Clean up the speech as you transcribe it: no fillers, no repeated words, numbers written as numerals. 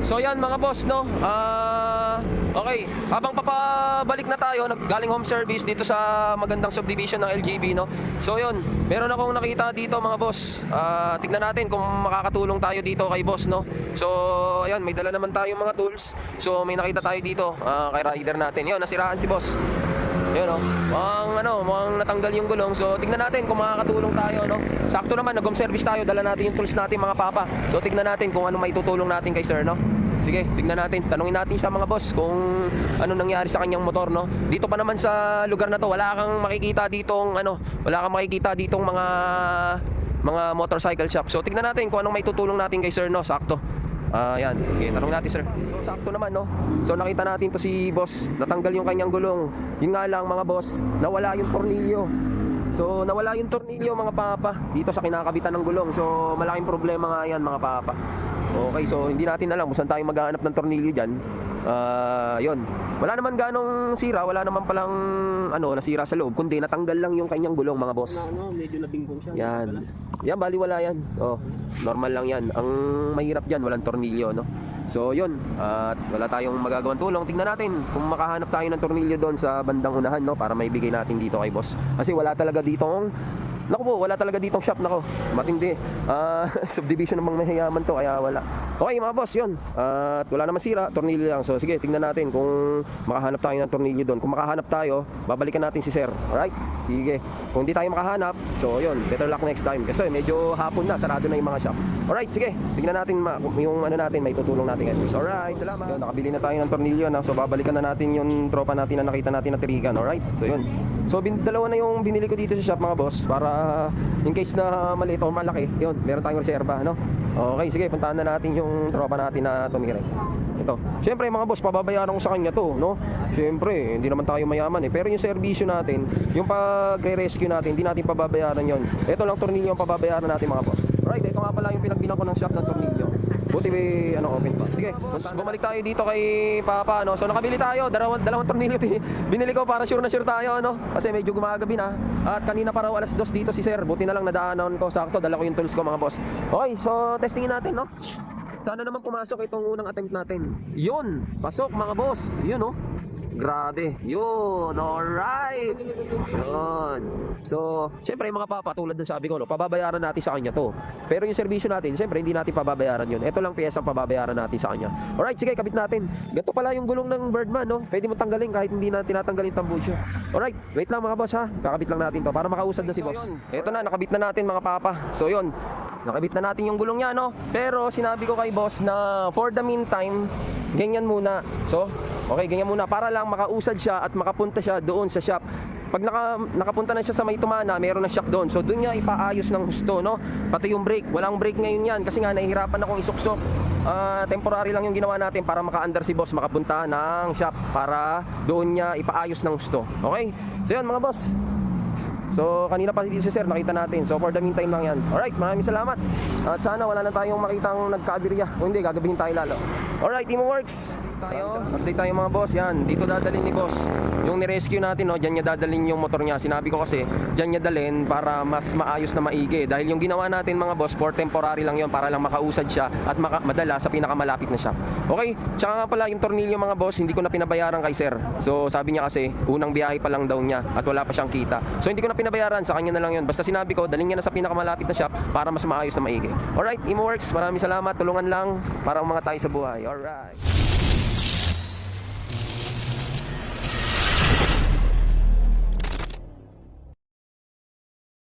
So yan mga boss, no? Okay, habang papabalik na tayo, galing home service dito sa magandang subdivision ng LGB, no? So yun, meron akong nakita dito mga boss. Tignan natin kung makakatulong tayo dito kay boss, no? So ayan, may dala naman tayong mga tools. So may nakita tayo dito kay rider natin. Yun, nasiraan si boss. Yun, no? Mukhang natanggal yung gulong. So tignan natin kung makakatulong tayo, no? Sakto naman, nag-home service tayo, dala natin yung tools natin mga papa. So tignan natin kung ano maitutulong natin kay sir, no? Sige, tignan natin. Tanungin natin siya mga boss kung ano nangyari sa kanyang motor, no? Dito pa naman sa lugar na to, wala kang makikita ditong mga motorcycle shop. So tignan natin kung anong maitutulong natin kay sir, no? Sakto. Yan. Okay, tanong natin sir. So sakto naman, no? So nakita natin to si boss, natanggal yung kanyang gulong. Yun nga lang mga boss, nawala yung tornilyo. So nawala yung tornilyo mga papa dito sa kinakabitan ng gulong. So malaking problema nga yan mga papa. Okay, so hindi natin alam kung saan tayo maghahanap ng tornilyo dyan. Yun. Wala naman ganong sira, wala naman palang nasira sa loob, kundi natanggal lang yung kanyang gulong mga boss. Medyo nabingbong siya. Yan. Yan, baliwala yan. Normal lang yan. Ang mahirap dyan, walang tornilyo, no? So yun, at wala tayong magagawang tulong. Tingnan natin kung makahanap tayo ng tornilyo doon sa bandang unahan, no? Para maibigay natin dito kay boss. Kasi wala talaga ditong wala talaga ditong shop, nako. Matindi. Subdivision ng mga mayayaman to, kaya wala. Okay mga boss, yun. At wala naman sira, tornilyo lang. So sige, tingnan natin kung makahanap tayo ng tornilyo doon. Kung makahanap tayo, babalikan natin si sir. Alright? Sige. Kung hindi tayo makahanap, so yun, better luck next time. Kasi medyo hapon na, sarado na yung mga shop. Alright, sige. Tingnan natin yung natin, may tutulong natin ngayon. Alright, salamat. Yun, nakabili na tayo ng tornilyo, no? So babalikan na natin yung tropa natin na nakita natin na tirigan. Alright? So yun. So dalawa na yung binili ko dito sa shop mga boss, para in case na maliit o malaki, yun, meron tayong reserba, no? Okay, sige, puntahan na natin yung tropa natin na tumira. Ito. Siyempre mga boss, pababayaran ko sa kanya to, no? Siyempre, hindi naman tayo mayaman eh. Pero yung serbisyo natin, yung pag-rescue natin, hindi natin pababayaran yon. Ito lang tornilyo yung pababayaran natin mga boss. Right, ito nga pala yung pinagbilang ko ng shop ng tornilyo. Buti may open pa. Sige, bumalik tayo dito kay Papa, no? So nakabili tayo, dalawang tornilyo binili ko para sure na sure tayo, no? Kasi medyo gumagabi na. At kanina pa raw alas 2 dito si sir. Buti na lang nadaanan ko, sakto, dala ko yung tools ko mga boss. Okay, so testingin natin, no? Sana naman pumasok itong unang attempt natin. Yun, pasok mga boss. Yun, no? Grabe. Yun, alright. Yun. So, syempre mga papa, tulad ng sabi ko, no, pababayaran natin sa kanya to. Pero yung servisyo natin, syempre hindi natin pababayaran yun. Ito lang piyesang pababayaran natin sa kanya. Alright, sige, kabit natin. Ganito pala yung gulong ng Birdman, no? Pwede mo tanggalin kahit hindi na tinatanggalin tambusyo. Alright, wait lang mga boss, ha? Kakabit lang natin to para makausad na si boss. Ito na, nakabit na natin mga papa. So yun, nakabit na natin yung gulong niya, no? Pero sinabi ko kay boss na for the meantime, ganyan muna. So, okay, ganyan muna para lang makausad siya at makapunta siya doon sa shop. Pag nakapunta na siya sa May Tumana, meron na shop doon. So doon niya ipaayos ng husto, no? Pati yung brake, walang brake ngayon yan kasi nga nahihirapan akong isuksok. Temporary lang yung ginawa natin para maka-under si boss, makapunta ng shop para doon niya ipaayos ng husto. Okay? So yun mga boss. So kanina pa dito si sir, nakita natin. So for the meantime lang yan. Alright, maraming salamat. At sana wala na tayong makitang nagka-aberya. Kung hindi, gagabihin tayo lalo. Alright, Team Works. Update tayo mga boss. Yan, dito dadalhin ni boss yung ni-rescue natin, no? Diyan niya dadalhin yung motor niya. Sinabi ko kasi, diyan niya dalhin para mas maayos na maigi. Dahil yung ginawa natin mga boss, for temporary lang yon, para lang makausad siya at madala sa pinakamalapit na shop. Okay? Tsaka nga pala yung tornilyo mga boss, hindi ko na pinabayaran kay sir. So sabi niya kasi, unang biyahe pa lang daw niya at wala pa siyang kita. So hindi ko na pinabayaran, sa kanya na lang yon. Basta sinabi ko, dalhin niya na sa pinakamalapit na shop para mas maayos na maigi. Alright, Imo Works, maraming salamat. Tulungan lang para umangat tayo sa buhay. Alright.